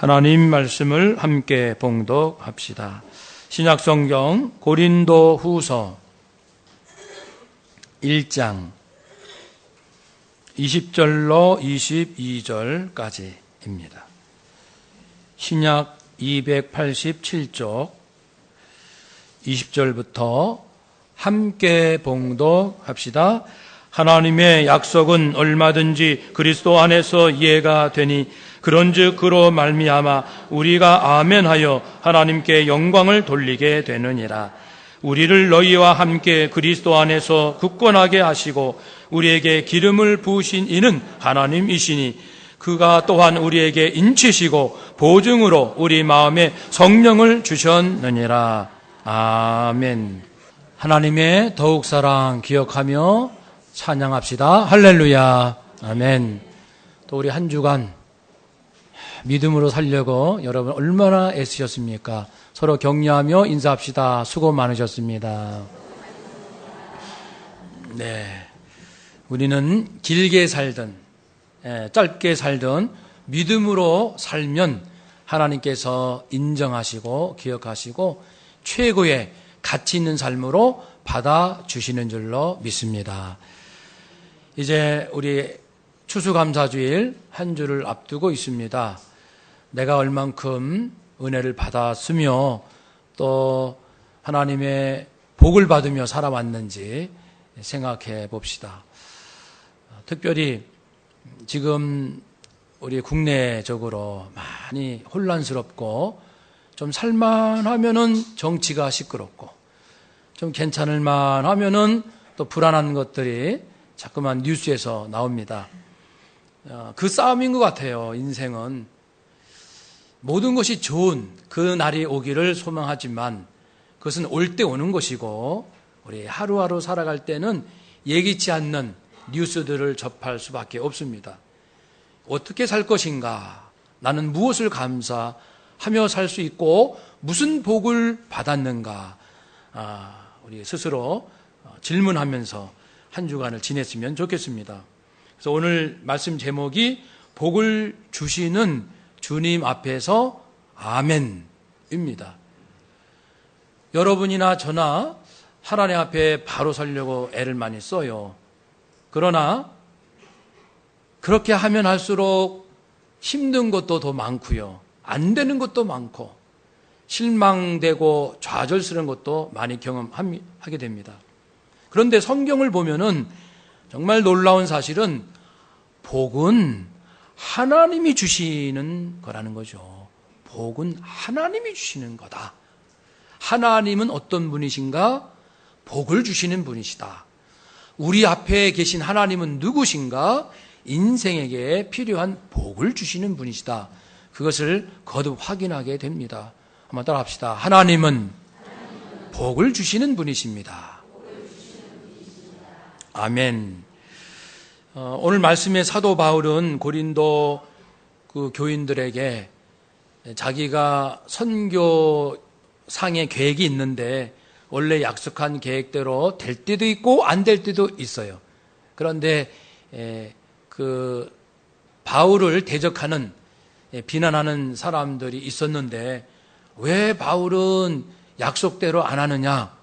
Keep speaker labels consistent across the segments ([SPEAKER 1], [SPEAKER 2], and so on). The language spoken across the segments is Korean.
[SPEAKER 1] 하나님 말씀을 함께 봉독합시다. 신약성경 고린도후서 1장 20절로 22절까지입니다. 신약 287쪽 20절부터 함께 봉독합시다. 하나님의 약속은 얼마든지 그리스도 안에서 이해가 되니 그런즉 그로 말미암아 우리가 아멘하여 하나님께 영광을 돌리게 되느니라. 우리를 너희와 함께 그리스도 안에서 굳건하게 하시고 우리에게 기름을 부으신 이는 하나님이시니 그가 또한 우리에게 인치시고 보증으로 우리 마음에 성령을 주셨느니라. 아멘. 하나님의 더욱 사랑 기억하며 찬양합시다. 할렐루야. 아멘. 또 우리 한 주간 믿음으로 살려고 여러분 얼마나 애쓰셨습니까? 서로 격려하며 인사합시다. 수고 많으셨습니다. 네, 우리는 길게 살든 짧게 살든 믿음으로 살면 하나님께서 인정하시고 기억하시고 최고의 가치 있는 삶으로 받아주시는 줄로 믿습니다. 이제 우리 추수감사주일 한 주를 앞두고 있습니다. 내가 얼만큼 은혜를 받았으며 또 하나님의 복을 받으며 살아왔는지 생각해 봅시다. 특별히 지금 우리 국내적으로 많이 혼란스럽고 좀 살만하면은 정치가 시끄럽고 좀 괜찮을 만하면은 또 불안한 것들이 자꾸만 뉴스에서 나옵니다. 그 싸움인 것 같아요. 인생은 모든 것이 좋은 그 날이 오기를 소망하지만 그것은 올 때 오는 것이고 우리 하루하루 살아갈 때는 예기치 않는 뉴스들을 접할 수밖에 없습니다. 어떻게 살 것인가? 나는 무엇을 감사하며 살 수 있고 무슨 복을 받았는가? 우리 스스로 질문하면서 한 주간을 지냈으면 좋겠습니다. 그래서 오늘 말씀 제목이 복을 주시는 주님 앞에서 아멘입니다. 여러분이나 저나 하나님 앞에 바로 서려고 애를 많이 써요. 그러나 그렇게 하면 할수록 힘든 것도 더 많고요. 안 되는 것도 많고 실망되고 좌절스러운 것도 많이 경험하게 됩니다. 그런데 성경을 보면은 정말 놀라운 사실은 복은 하나님이 주시는 거라는 거죠. 복은 하나님이 주시는 거다. 하나님은 어떤 분이신가? 복을 주시는 분이시다. 우리 앞에 계신 하나님은 누구신가? 인생에게 필요한 복을 주시는 분이시다. 그것을 거듭 확인하게 됩니다. 한번 따라 합시다. 하나님은 복을 주시는 분이십니다. 아멘. 오늘 말씀의 사도 바울은 고린도 그 교인들에게 자기가 선교상의 계획이 있는데 원래 약속한 계획대로 될 때도 있고 안 될 때도 있어요. 그런데 그 바울을 대적하는 비난하는 사람들이 있었는데 왜 바울은 약속대로 안 하느냐?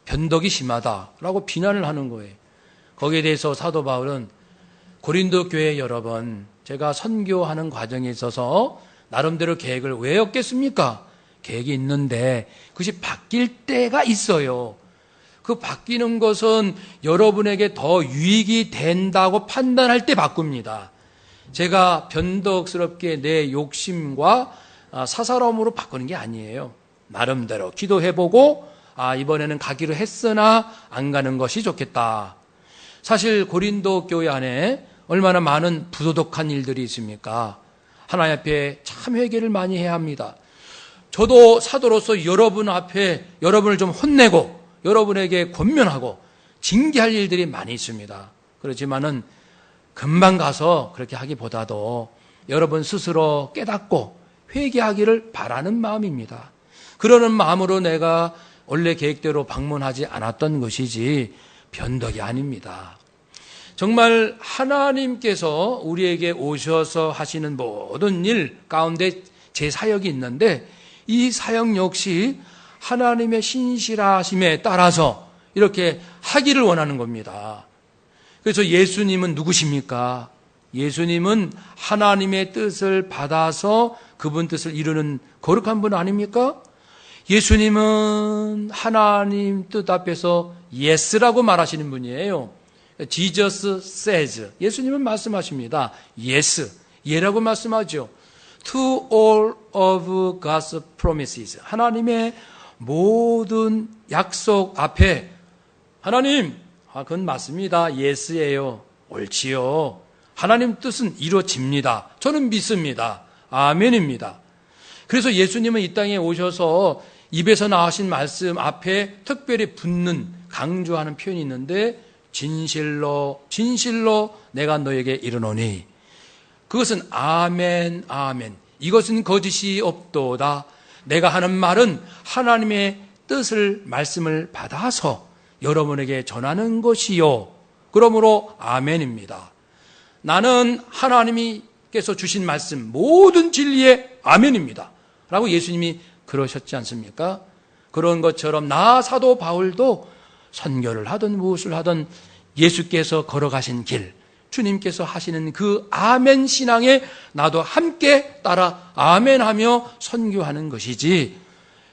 [SPEAKER 1] 변덕이 심하다라고 비난을 하는 거예요. 거기에 대해서 사도 바울은 고린도 교회 여러분, 제가 선교하는 과정에 있어서 나름대로 계획을 왜 없겠습니까? 계획이 있는데 그것이 바뀔 때가 있어요. 그 바뀌는 것은 여러분에게 더 유익이 된다고 판단할 때 바꿉니다. 제가 변덕스럽게 내 욕심과 사사로움으로 바꾸는 게 아니에요. 나름대로 기도해보고 이번에는 가기로 했으나 안 가는 것이 좋겠다. 사실 고린도 교회 안에 얼마나 많은 부도덕한 일들이 있습니까? 하나님 앞에 참 회개를 많이 해야 합니다. 저도 사도로서 여러분 앞에 여러분을 좀 혼내고 여러분에게 권면하고 징계할 일들이 많이 있습니다. 그렇지만은 금방 가서 그렇게 하기보다도 여러분 스스로 깨닫고 회개하기를 바라는 마음입니다. 그러는 마음으로 내가 원래 계획대로 방문하지 않았던 것이지 변덕이 아닙니다. 정말 하나님께서 우리에게 오셔서 하시는 모든 일 가운데 제 사역이 있는데 이 사역 역시 하나님의 신실하심에 따라서 이렇게 하기를 원하는 겁니다. 그래서 예수님은 누구십니까? 예수님은 하나님의 뜻을 받아서 그분 뜻을 이루는 거룩한 분 아닙니까? 예수님은 하나님 뜻 앞에서 yes라고 말하시는 분이에요. Jesus says. 예수님은 말씀하십니다. yes. 예라고 말씀하죠. To all of God's promises. 하나님의 모든 약속 앞에 하나님, 그건 맞습니다. yes예요. 옳지요. 하나님 뜻은 이루어집니다. 저는 믿습니다. 아멘입니다. 그래서 예수님은 이 땅에 오셔서 입에서 나오신 말씀 앞에 특별히 붙는 강조하는 표현이 있는데 진실로 내가 너에게 이르노니 그것은 아멘 아멘 이것은 거짓이 없도다. 내가 하는 말은 하나님의 뜻을 말씀을 받아서 여러분에게 전하는 것이요. 그러므로 아멘입니다. 나는 하나님께서 주신 말씀 모든 진리의 아멘입니다. 라고 예수님이 그러셨지 않습니까? 그런 것처럼 나 사도 바울도 선교를 하든 무엇을 하든 예수께서 걸어가신 길, 주님께서 하시는 그 아멘 신앙에 나도 함께 따라 아멘하며 선교하는 것이지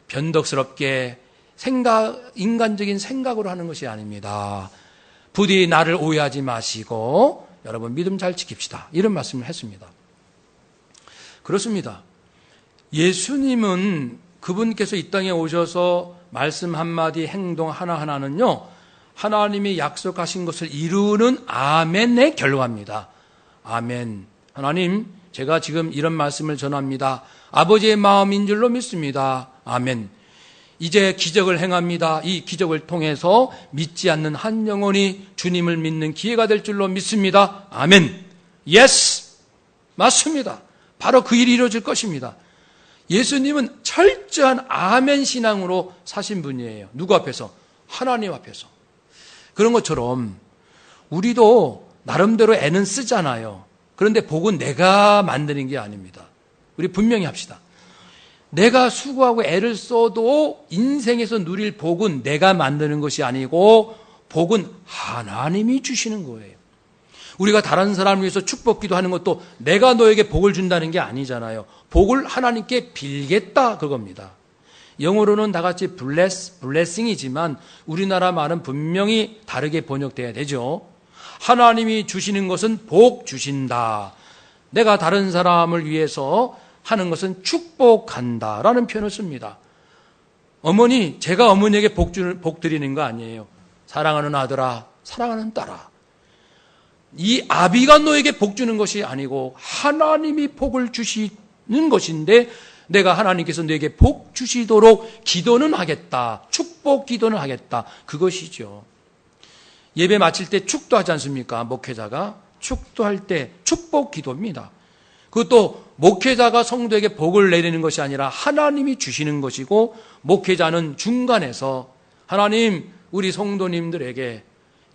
[SPEAKER 1] 변덕스럽게 인간적인 생각으로 하는 것이 아닙니다. 부디 나를 오해하지 마시고 여러분 믿음 잘 지킵시다. 이런 말씀을 했습니다. 그렇습니다. 예수님은 그분께서 이 땅에 오셔서 말씀 한마디 행동 하나하나는요 하나님이 약속하신 것을 이루는 아멘의 결과입니다. 아멘. 하나님, 제가 지금 이런 말씀을 전합니다. 아버지의 마음인 줄로 믿습니다. 아멘. 이제 기적을 행합니다. 이 기적을 통해서 믿지 않는 한 영혼이 주님을 믿는 기회가 될 줄로 믿습니다. 아멘. 예스. 맞습니다. 바로 그 일이 이루어질 것입니다. 예수님은 철저한 아멘 신앙으로 사신 분이에요. 누구 앞에서? 하나님 앞에서. 그런 것처럼 우리도 나름대로 애는 쓰잖아요. 그런데 복은 내가 만드는 게 아닙니다. 우리 분명히 합시다. 내가 수고하고 애를 써도 인생에서 누릴 복은 내가 만드는 것이 아니고 복은 하나님이 주시는 거예요. 우리가 다른 사람을 위해서 축복 기도하는 것도 내가 너에게 복을 준다는 게 아니잖아요. 복을 하나님께 빌겠다 그겁니다. 영어로는 다 같이 blessing이지만 우리나라 말은 분명히 다르게 번역돼야 되죠. 하나님이 주시는 것은 복 주신다. 내가 다른 사람을 위해서 하는 것은 축복한다라는 표현을 씁니다. 어머니, 제가 어머니에게 복 드리는 거 아니에요. 사랑하는 아들아, 사랑하는 딸아. 이 아비가 너에게 복 주는 것이 아니고 하나님이 복을 주시는 것인데 내가 하나님께서 너에게 복 주시도록 기도는 하겠다. 축복 기도는 하겠다. 그것이죠. 예배 마칠 때 축도하지 않습니까? 목회자가 축도할 때 축복 기도입니다. 그것도 목회자가 성도에게 복을 내리는 것이 아니라 하나님이 주시는 것이고 목회자는 중간에서 하나님 우리 성도님들에게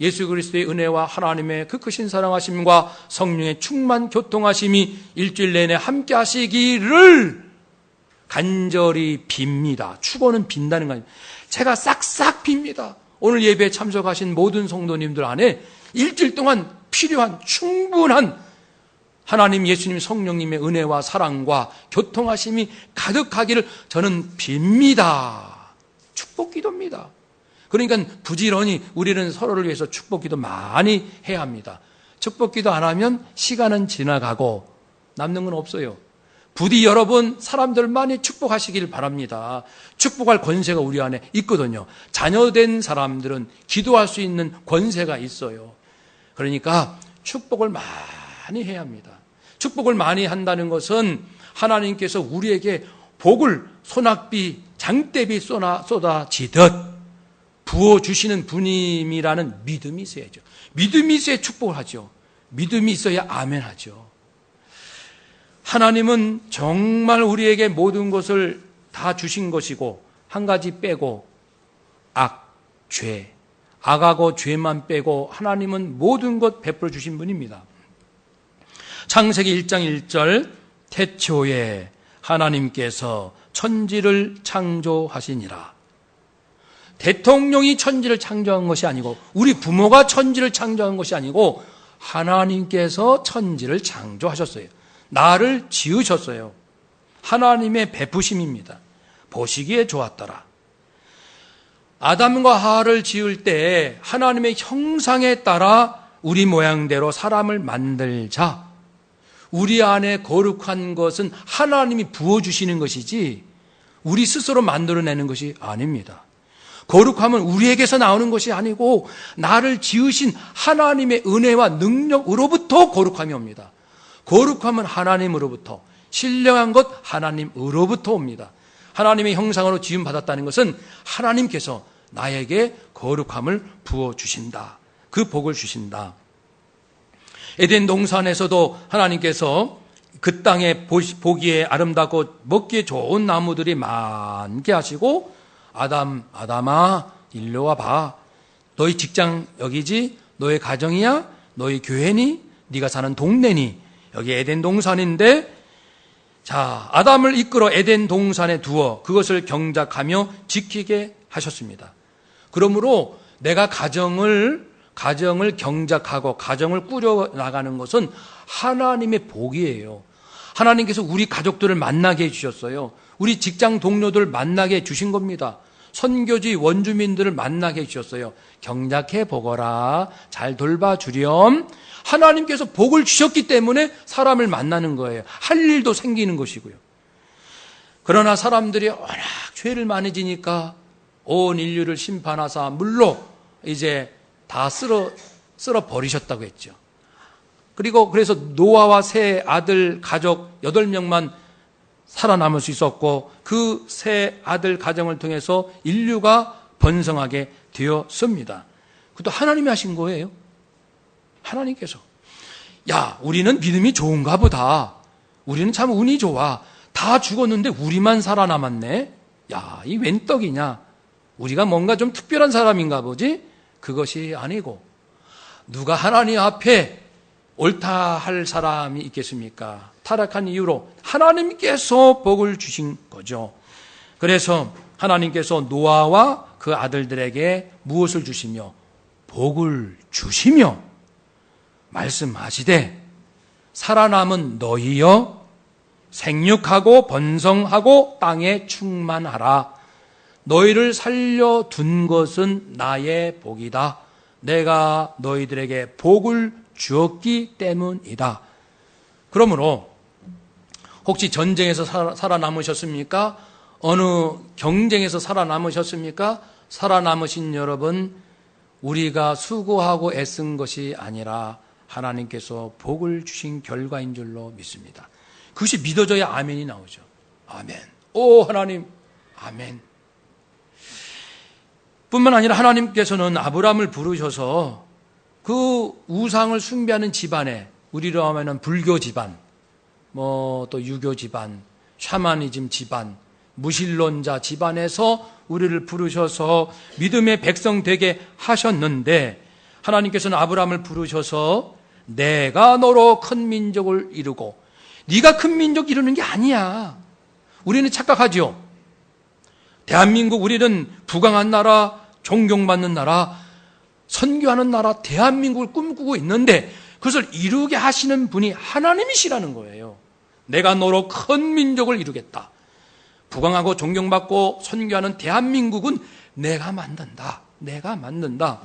[SPEAKER 1] 예수 그리스도의 은혜와 하나님의 그 크신 사랑하심과 성령의 충만 교통하심이 일주일 내내 함께 하시기를 간절히 빕니다. 축원은 빈다는 거 아닙니다. 제가 싹싹 빕니다. 오늘 예배에 참석하신 모든 성도님들 안에 일주일 동안 필요한 충분한 하나님 예수님 성령님의 은혜와 사랑과 교통하심이 가득하기를 저는 빕니다. 축복 기도입니다. 그러니까 부지런히 우리는 서로를 위해서 축복 기도 많이 해야 합니다. 축복 기도 안 하면 시간은 지나가고 남는 건 없어요. 부디 여러분 사람들 많이 축복하시길 바랍니다. 축복할 권세가 우리 안에 있거든요. 자녀된 사람들은 기도할 수 있는 권세가 있어요. 그러니까 축복을 많이 해야 합니다. 축복을 많이 한다는 것은 하나님께서 우리에게 복을 소낙비, 장대비 쏟아지듯 부어주시는 분임이라는 믿음이 있어야죠. 믿음이 있어야 축복을 하죠. 믿음이 있어야 아멘 하죠. 하나님은 정말 우리에게 모든 것을 다 주신 것이고 한 가지 빼고 죄, 악하고 죄만 빼고 하나님은 모든 것 베풀어 주신 분입니다. 창세기 1장 1절 태초에 하나님께서 천지를 창조하시니라. 대통령이 천지를 창조한 것이 아니고, 우리 부모가 천지를 창조한 것이 아니고, 하나님께서 천지를 창조하셨어요. 나를 지으셨어요. 하나님의 베푸심입니다. 보시기에 좋았더라. 아담과 하와를 지을 때 하나님의 형상에 따라 우리 모양대로 사람을 만들자. 우리 안에 거룩한 것은 하나님이 부어주시는 것이지 우리 스스로 만들어내는 것이 아닙니다. 거룩함은 우리에게서 나오는 것이 아니고 나를 지으신 하나님의 은혜와 능력으로부터 거룩함이 옵니다. 거룩함은 하나님으로부터, 신령한 것 하나님으로부터 옵니다. 하나님의 형상으로 지음받았다는 것은 하나님께서 나에게 거룩함을 부어주신다. 그 복을 주신다. 에덴 동산에서도 하나님께서 그 땅에 보기에 아름답고 먹기에 좋은 나무들이 많게 하시고, 아담아 일로 와봐. 너희 직장 여기지? 너의 가정이야? 너희 교회니? 네가 사는 동네니? 여기 에덴 동산인데, 자, 아담을 이끌어 에덴 동산에 두어 그것을 경작하며 지키게 하셨습니다. 그러므로 내가 가정을 경작하고 가정을 꾸려나가는 것은 하나님의 복이에요. 하나님께서 우리 가족들을 만나게 해주셨어요. 우리 직장 동료들 만나게 해주신 겁니다. 선교지 원주민들을 만나게 해주셨어요. 경작해 보거라. 잘 돌봐주렴. 하나님께서 복을 주셨기 때문에 사람을 만나는 거예요. 할 일도 생기는 것이고요. 그러나 사람들이 워낙 죄를 많이 지니까 온 인류를 심판하사 물로 이제 다 쓸어 버리셨다고 했죠. 그래서 노아와 세 아들 가족 8명만 살아남을 수 있었고, 그 세 아들 가정을 통해서 인류가 번성하게 되었습니다. 그것도 하나님이 하신 거예요. 하나님께서. 야, 우리는 믿음이 좋은가 보다. 우리는 참 운이 좋아. 다 죽었는데 우리만 살아남았네. 야, 이 웬 떡이냐. 우리가 뭔가 좀 특별한 사람인가 보지? 그것이 아니고, 누가 하나님 앞에 옳다 할 사람이 있겠습니까? 타락한 이유로 하나님께서 복을 주신 거죠. 그래서 하나님께서 노아와 그 아들들에게 무엇을 주시며 복을 주시며 말씀하시되, 살아남은 너희여 생육하고 번성하고 땅에 충만하라. 너희를 살려둔 것은 나의 복이다. 내가 너희들에게 복을 주었기 때문이다. 그러므로 혹시 전쟁에서 살아남으셨습니까? 어느 경쟁에서 살아남으셨습니까? 살아남으신 여러분, 우리가 수고하고 애쓴 것이 아니라 하나님께서 복을 주신 결과인 줄로 믿습니다. 그것이 믿어져야 아멘이 나오죠. 아멘. 오 하나님, 아멘. 뿐만 아니라 하나님께서는 아브라함을 부르셔서 그 우상을 숭배하는 집안에, 우리로 하면 불교 집안, 또 유교 집안, 샤머니즘 집안, 무신론자 집안에서 우리를 부르셔서 믿음의 백성 되게 하셨는데, 하나님께서는 아브라함을 부르셔서 내가 너로 큰 민족을 이루고, 네가 큰 민족 이루는 게 아니야. 우리는 착각하죠. 대한민국, 우리는 부강한 나라, 존경받는 나라, 선교하는 나라 대한민국을 꿈꾸고 있는데 그것을 이루게 하시는 분이 하나님이시라는 거예요. 내가 너로 큰 민족을 이루겠다. 부강하고 존경받고 선교하는 대한민국은 내가 만든다. 내가 만든다.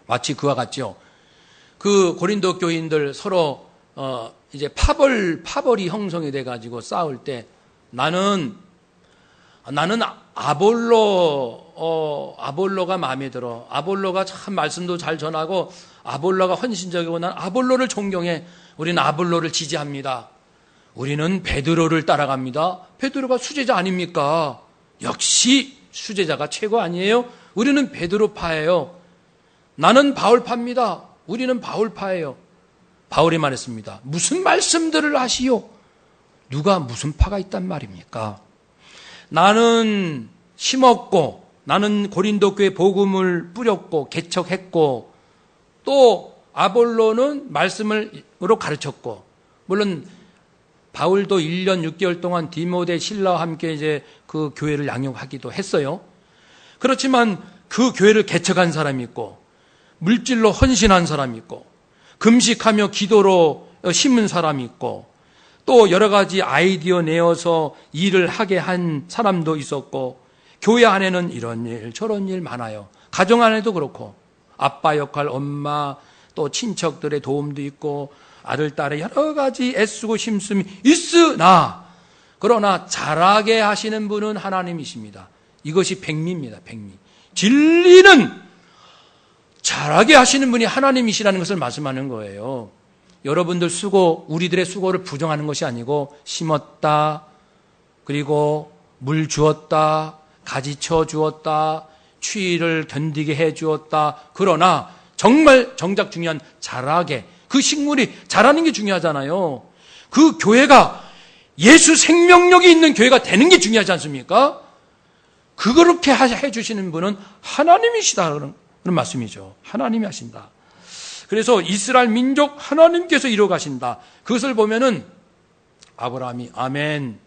[SPEAKER 1] 마치 그와 같죠. 그 고린도 교인들 서로 이제 파벌이 형성이 돼가지고 싸울 때 나는 아볼로가 마음에 들어. 아볼로가 참 말씀도 잘 전하고 아볼로가 헌신적이고 난 아볼로를 존경해. 우리는 아볼로를 지지합니다. 우리는 베드로를 따라갑니다. 베드로가 수제자 아닙니까? 역시 수제자가 최고 아니에요? 우리는 베드로파예요. 나는 바울파입니다. 우리는 바울파예요. 바울이 말했습니다. 무슨 말씀들을 하시오? 누가 무슨 파가 있단 말입니까? 나는 심었고, 나는 고린도 교회 복음을 뿌렸고 개척했고, 또 아볼로는 말씀으로 가르쳤고, 물론 바울도 1년 6개월 동안 디모데 실라와 함께 이제 그 교회를 양육하기도 했어요. 그렇지만 그 교회를 개척한 사람이 있고, 물질로 헌신한 사람이 있고, 금식하며 기도로 심은 사람이 있고, 또 여러 가지 아이디어 내어서 일을 하게 한 사람도 있었고, 교회 안에는 이런 일 저런 일 많아요. 가정 안에도 그렇고, 아빠 역할, 엄마, 또 친척들의 도움도 있고, 아들, 딸의 여러 가지 애쓰고 힘씀이 있으나, 그러나 잘하게 하시는 분은 하나님이십니다. 이것이 백미입니다. 백미. 진리는 잘하게 하시는 분이 하나님이시라는 것을 말씀하는 거예요. 여러분들 수고, 우리들의 수고를 부정하는 것이 아니고, 심었다, 그리고 물 주었다, 가지 쳐 주었다, 추위를 견디게 해 주었다. 그러나 정말 정작 중요한 잘하게, 그 식물이 자라는 게 중요하잖아요. 그 교회가 예수 생명력이 있는 교회가 되는 게 중요하지 않습니까? 그렇게 해주시는 분은 하나님이시다, 그런 말씀이죠. 하나님이 하신다. 그래서 이스라엘 민족 하나님께서 이루어 가신다. 그것을 보면은 아브라함이 아멘.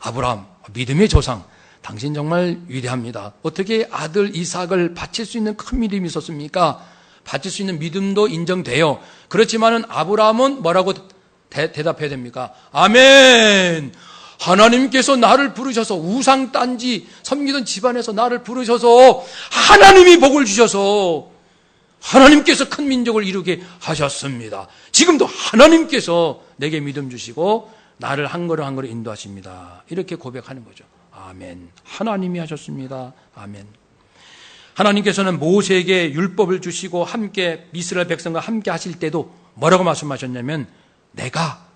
[SPEAKER 1] 아브라함 믿음의 조상, 당신 정말 위대합니다. 어떻게 아들 이삭을 바칠 수 있는 큰 믿음이 있었습니까? 바칠 수 있는 믿음도 인정돼요. 그렇지만은 아브라함은 뭐라고 대답해야 됩니까? 아멘. 하나님께서 나를 부르셔서, 우상 딴지 섬기던 집안에서 나를 부르셔서 하나님이 복을 주셔서 하나님께서 큰 민족을 이루게 하셨습니다. 지금도 하나님께서 내게 믿음 주시고 나를 한 걸음 한 걸음 인도하십니다. 이렇게 고백하는 거죠. 아멘. 하나님이 하셨습니다. 아멘. 하나님께서는 모세에게 율법을 주시고 함께 이스라엘 백성과 함께 하실 때도 뭐라고 말씀하셨냐면, 내가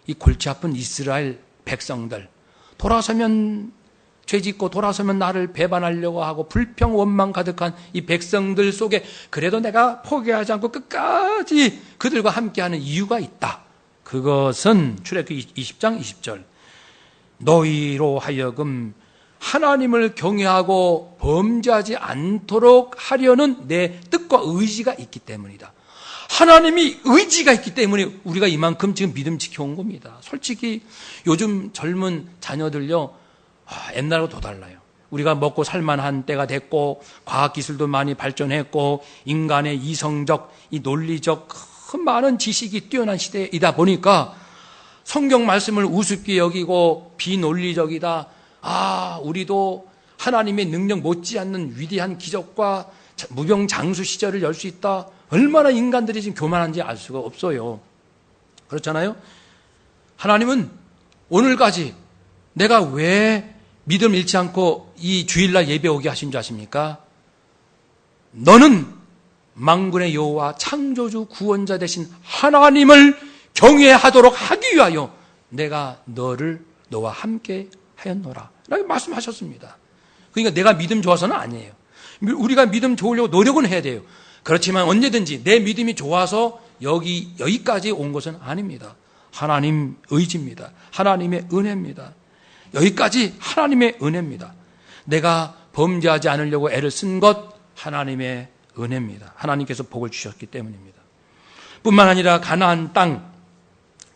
[SPEAKER 1] 이 골치 아픈 이스라엘 백성들, 돌아서면 죄짓고 돌아서면 나를 배반하려고 하고 불평 원망 가득한 이 백성들 속에 그래도 내가 포기하지 않고 끝까지 그들과 함께하는 이유가 있다. 그것은 출애굽기 20장 20절, 너희로 하여금 하나님을 경외하고 범죄하지 않도록 하려는 내 뜻과 의지가 있기 때문이다. 하나님이 의지가 있기 때문에 우리가 이만큼 지금 믿음 지켜온 겁니다. 솔직히 요즘 젊은 자녀들요, 옛날하고 더 달라요. 우리가 먹고 살만한 때가 됐고, 과학기술도 많이 발전했고, 인간의 이성적, 이 논리적 큰 많은 지식이 뛰어난 시대이다 보니까 성경 말씀을 우습게 여기고 비논리적이다. 우리도 하나님의 능력 못지않는 위대한 기적과 무병장수 시절을 열 수 있다. 얼마나 인간들이 지금 교만한지 알 수가 없어요. 그렇잖아요? 하나님은 오늘까지 내가 왜 믿음 잃지 않고 이 주일날 예배 오게 하신 줄 아십니까? 너는 만군의 여호와 창조주 구원자 되신 하나님을 경외하도록 하기 위하여 내가 너와 함께 하였노라 라고 말씀하셨습니다. 그러니까 내가 믿음 좋아서는 아니에요. 우리가 믿음 좋으려고 노력은 해야 돼요. 그렇지만 언제든지 내 믿음이 좋아서 여기까지 온 것은 아닙니다. 하나님 의지입니다. 하나님의 은혜입니다. 여기까지 하나님의 은혜입니다. 내가 범죄하지 않으려고 애를 쓴 것 하나님의 은혜입니다. 하나님께서 복을 주셨기 때문입니다. 뿐만 아니라 가나안 땅,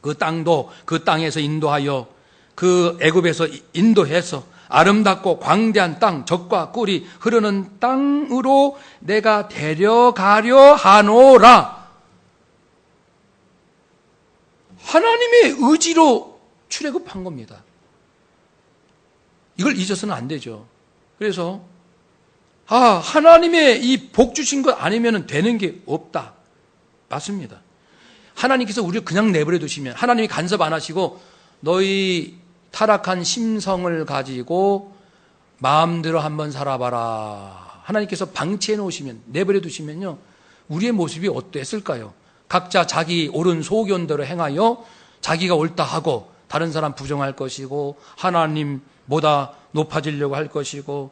[SPEAKER 1] 그 땅도 그 땅에서 인도하여 그 애굽에서 인도해서 아름답고 광대한 땅, 젖과 꿀이 흐르는 땅으로 내가 데려가려 하노라. 하나님의 의지로 출애굽한 겁니다. 이걸 잊어서는 안 되죠. 그래서 하나님의 이 복 주신 것 아니면 되는 게 없다. 맞습니다. 하나님께서 우리를 그냥 내버려 두시면, 하나님이 간섭 안 하시고 너희 타락한 심성을 가지고 마음대로 한번 살아봐라, 하나님께서 방치해 놓으시면, 내버려 두시면요, 우리의 모습이 어땠을까요? 각자 자기 옳은 소견대로 행하여 자기가 옳다 하고 다른 사람 부정할 것이고 하나님보다 높아지려고 할 것이고,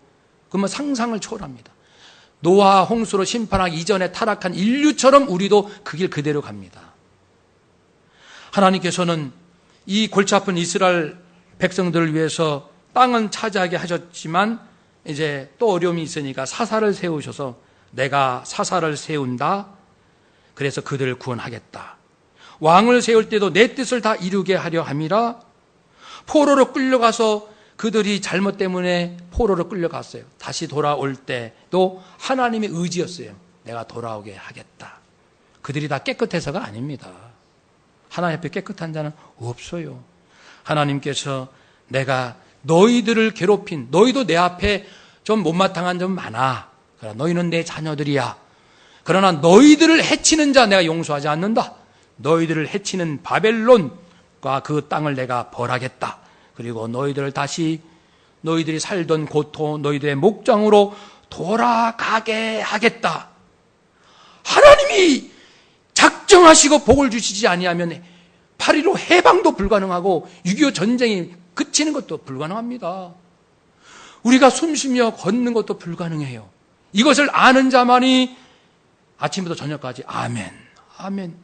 [SPEAKER 1] 그러면 상상을 초월합니다. 노아 홍수로 심판하기 이전에 타락한 인류처럼 우리도 그 길 그대로 갑니다. 하나님께서는 이 골치 아픈 이스라엘 백성들을 위해서 땅은 차지하게 하셨지만 이제 또 어려움이 있으니까 사사를 세우셔서 내가 사사를 세운다. 그래서 그들을 구원하겠다. 왕을 세울 때도 내 뜻을 다 이루게 하려 함이라. 포로로 끌려가서 그들이 잘못 때문에 포로로 끌려갔어요. 다시 돌아올 때도 하나님의 의지였어요. 내가 돌아오게 하겠다. 그들이 다 깨끗해서가 아닙니다. 하나님 앞에 깨끗한 자는 없어요. 하나님께서 내가 너희들을 괴롭힌, 너희도 내 앞에 좀 못마땅한 점 많아. 그러나 너희는 내 자녀들이야. 그러나 너희들을 해치는 자 내가 용서하지 않는다. 너희들을 해치는 바벨론과 그 땅을 내가 벌하겠다. 그리고 너희들을 다시 너희들이 살던 고토 너희들의 목장으로 돌아가게 하겠다. 하나님이 작정하시고 복을 주시지 아니하면 8.15 해방도 불가능하고 6.25 전쟁이 그치는 것도 불가능합니다. 우리가 숨쉬며 걷는 것도 불가능해요. 이것을 아는 자만이 아침부터 저녁까지 아멘, 아멘.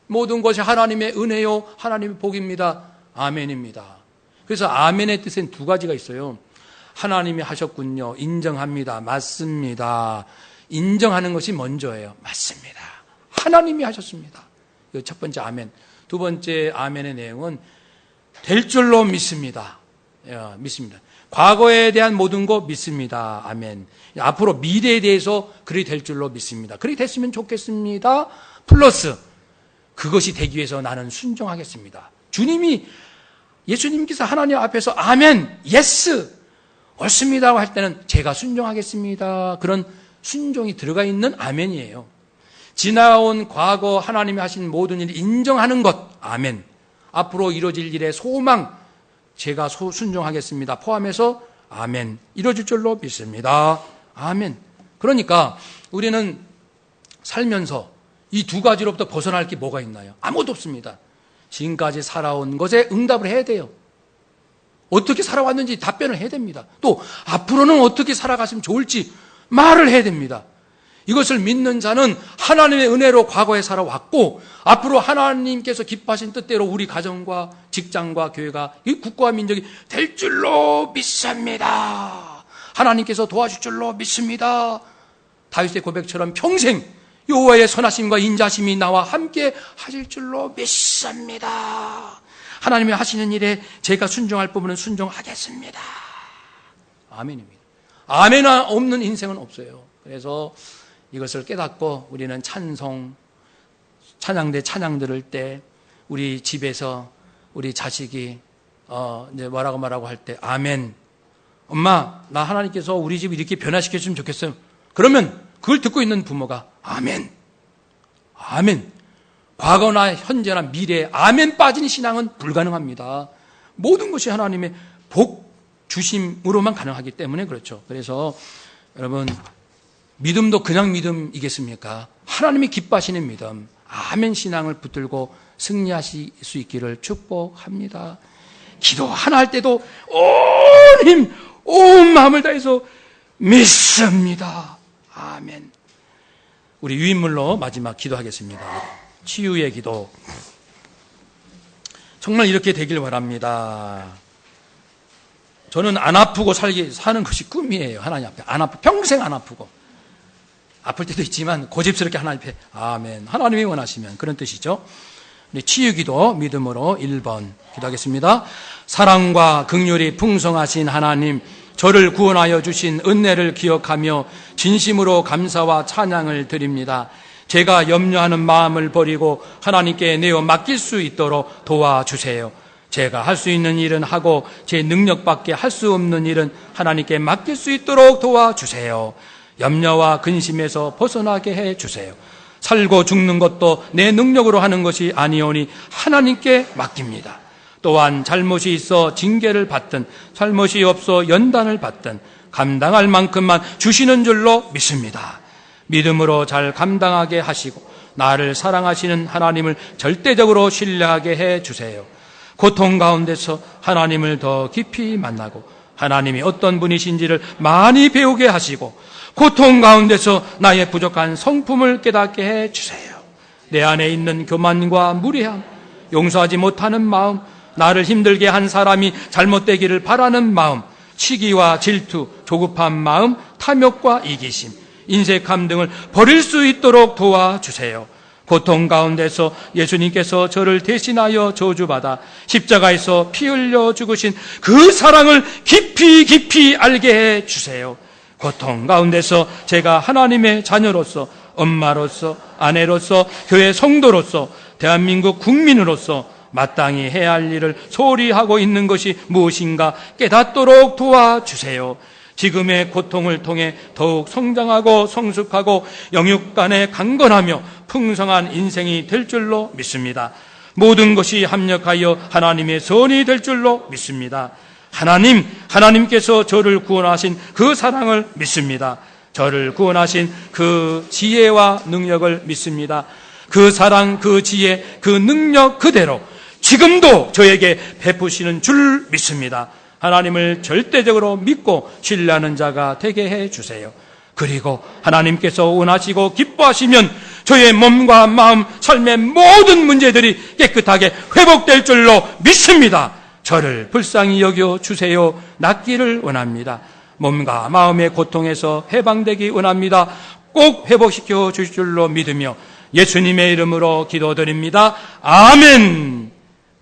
[SPEAKER 1] 모든 것이 하나님의 은혜요, 하나님의 복입니다. 아멘입니다. 그래서 아멘의 뜻엔 두 가지가 있어요. 하나님이 하셨군요. 인정합니다. 맞습니다. 인정하는 것이 먼저예요. 맞습니다. 하나님이 하셨습니다. 이거 첫 번째 아멘. 두 번째 아멘의 내용은 될 줄로 믿습니다. 믿습니다. 과거에 대한 모든 거 믿습니다. 아멘. 앞으로 미래에 대해서 그리 될 줄로 믿습니다. 그리 됐으면 좋겠습니다. 플러스 그것이 되기 위해서 나는 순종하겠습니다. 예수님께서 하나님 앞에서 아멘, 예스, 옳습니다라고 할 때는 제가 순종하겠습니다. 그런 순종이 들어가 있는 아멘이에요. 지나온 과거 하나님이 하신 모든 일을 인정하는 것, 아멘. 앞으로 이루어질 일의 소망, 제가 순종하겠습니다. 포함해서 아멘. 이루어질 줄로 믿습니다. 아멘. 그러니까 우리는 살면서 이 두 가지로부터 벗어날 게 뭐가 있나요? 아무것도 없습니다. 지금까지 살아온 것에 응답을 해야 돼요. 어떻게 살아왔는지 답변을 해야 됩니다. 또 앞으로는 어떻게 살아갔으면 좋을지 말을 해야 됩니다. 이것을 믿는 자는 하나님의 은혜로 과거에 살아왔고 앞으로 하나님께서 기뻐하신 뜻대로 우리 가정과 직장과 교회가 이 국가와 민족이 될 줄로 믿습니다. 하나님께서 도와줄 줄로 믿습니다. 다윗의 고백처럼 평생 여호와의 선하심과 인자심이 나와 함께 하실 줄로 믿습니다. 하나님이 하시는 일에 제가 순종할 부분은 순종하겠습니다. 아멘입니다. 아멘 없는 인생은 없어요. 그래서 이것을 깨닫고 우리는 찬양대 찬양 들을 때 우리 집에서 우리 자식이 이제 뭐라고 할 때 아멘. 엄마, 나 하나님께서 우리 집 이렇게 변화시켜 주면 좋겠어요. 그러면 그걸 듣고 있는 부모가 아멘. 아멘. 과거나 현재나 미래에 아멘 빠진 신앙은 불가능합니다. 모든 것이 하나님의 복 주심으로만 가능하기 때문에 그렇죠. 그래서 여러분 믿음도 그냥 믿음이겠습니까? 하나님이 기뻐하시는 믿음, 아멘 신앙을 붙들고 승리하실 수 있기를 축복합니다. 기도 하나 할 때도 온 힘, 온 마음을 다해서 믿습니다. 아멘. 우리 유인물로 마지막 기도하겠습니다. 치유의 기도. 정말 이렇게 되길 바랍니다. 저는 안 아프고 사는 것이 꿈이에요. 하나님 앞에 평생 안 아프고. 아플 때도 있지만 고집스럽게 하나님 앞에 아멘. 하나님이 원하시면 그런 뜻이죠. 우리 치유기도 믿음으로 1번 기도하겠습니다. 사랑과 긍휼이 풍성하신 하나님, 저를 구원하여 주신 은혜를 기억하며 진심으로 감사와 찬양을 드립니다. 제가 염려하는 마음을 버리고 하나님께 내어 맡길 수 있도록 도와주세요. 제가 할 수 있는 일은 하고 제 능력밖에 할 수 없는 일은 하나님께 맡길 수 있도록 도와주세요. 염려와 근심에서 벗어나게 해주세요. 살고 죽는 것도 내 능력으로 하는 것이 아니오니 하나님께 맡깁니다. 또한 잘못이 있어 징계를 받든 잘못이 없어 연단을 받든 감당할 만큼만 주시는 줄로 믿습니다. 믿음으로 잘 감당하게 하시고 나를 사랑하시는 하나님을 절대적으로 신뢰하게 해주세요. 고통 가운데서 하나님을 더 깊이 만나고 하나님이 어떤 분이신지를 많이 배우게 하시고 고통 가운데서 나의 부족한 성품을 깨닫게 해주세요. 내 안에 있는 교만과 무례함, 용서하지 못하는 마음, 나를 힘들게 한 사람이 잘못되기를 바라는 마음, 시기와 질투, 조급한 마음, 탐욕과 이기심, 인색함 등을 버릴 수 있도록 도와주세요. 고통 가운데서 예수님께서 저를 대신하여 저주받아 십자가에서 피 흘려 죽으신 그 사랑을 깊이 깊이 알게 해 주세요. 고통 가운데서 제가 하나님의 자녀로서, 엄마로서, 아내로서, 교회 성도로서, 대한민국 국민으로서 마땅히 해야 할 일을 소홀히 하고 있는 것이 무엇인가 깨닫도록 도와주세요. 지금의 고통을 통해 더욱 성장하고 성숙하고 영육 간에 강건하며 풍성한 인생이 될 줄로 믿습니다. 모든 것이 합력하여 하나님의 선이 될 줄로 믿습니다. 하나님께서 저를 구원하신 그 사랑을 믿습니다. 저를 구원하신 그 지혜와 능력을 믿습니다. 그 사랑, 그 지혜, 그 능력 그대로 지금도 저에게 베푸시는 줄 믿습니다. 하나님을 절대적으로 믿고 신뢰하는 자가 되게 해주세요. 그리고 하나님께서 원하시고 기뻐하시면 저의 몸과 마음, 삶의 모든 문제들이 깨끗하게 회복될 줄로 믿습니다. 저를 불쌍히 여겨주세요. 낫기를 원합니다. 몸과 마음의 고통에서 해방되기 원합니다. 꼭 회복시켜 주실 줄로 믿으며 예수님의 이름으로 기도드립니다. 아멘.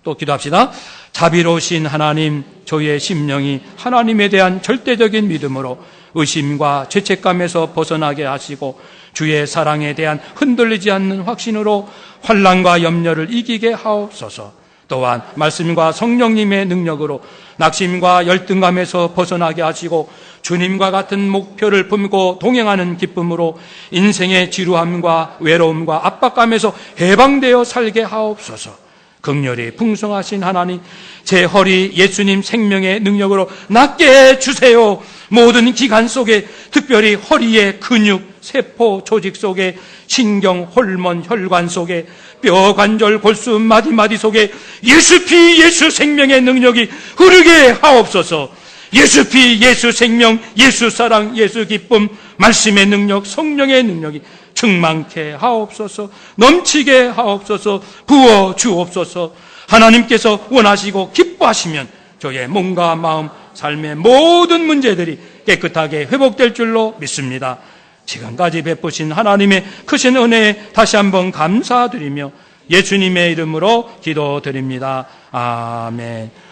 [SPEAKER 1] 또 기도합시다. 자비로우신 하나님, 저의 심령이 하나님에 대한 절대적인 믿음으로 의심과 죄책감에서 벗어나게 하시고 주의 사랑에 대한 흔들리지 않는 확신으로 환난과 염려를 이기게 하옵소서. 또한 말씀과 성령님의 능력으로 낙심과 열등감에서 벗어나게 하시고 주님과 같은 목표를 품고 동행하는 기쁨으로 인생의 지루함과 외로움과 압박감에서 해방되어 살게 하옵소서. 긍휼이 풍성하신 하나님, 제 허리 예수님 생명의 능력으로 낫게 해주세요. 모든 기관 속에, 특별히 허리의 근육, 세포, 조직 속에, 신경, 호르몬, 혈관 속에, 뼈, 관절, 골수, 마디마디 속에 예수 피, 예수 생명의 능력이 흐르게 하옵소서. 예수 피, 예수 생명, 예수 사랑, 예수 기쁨, 말씀의 능력, 성령의 능력이 충만케 하옵소서. 넘치게 하옵소서. 부어 주옵소서. 하나님께서 원하시고 기뻐하시면 저의 몸과 마음, 삶의 모든 문제들이 깨끗하게 회복될 줄로 믿습니다. 지금까지 베푸신 하나님의 크신 은혜에 다시 한번 감사드리며 예수님의 이름으로 기도드립니다. 아멘.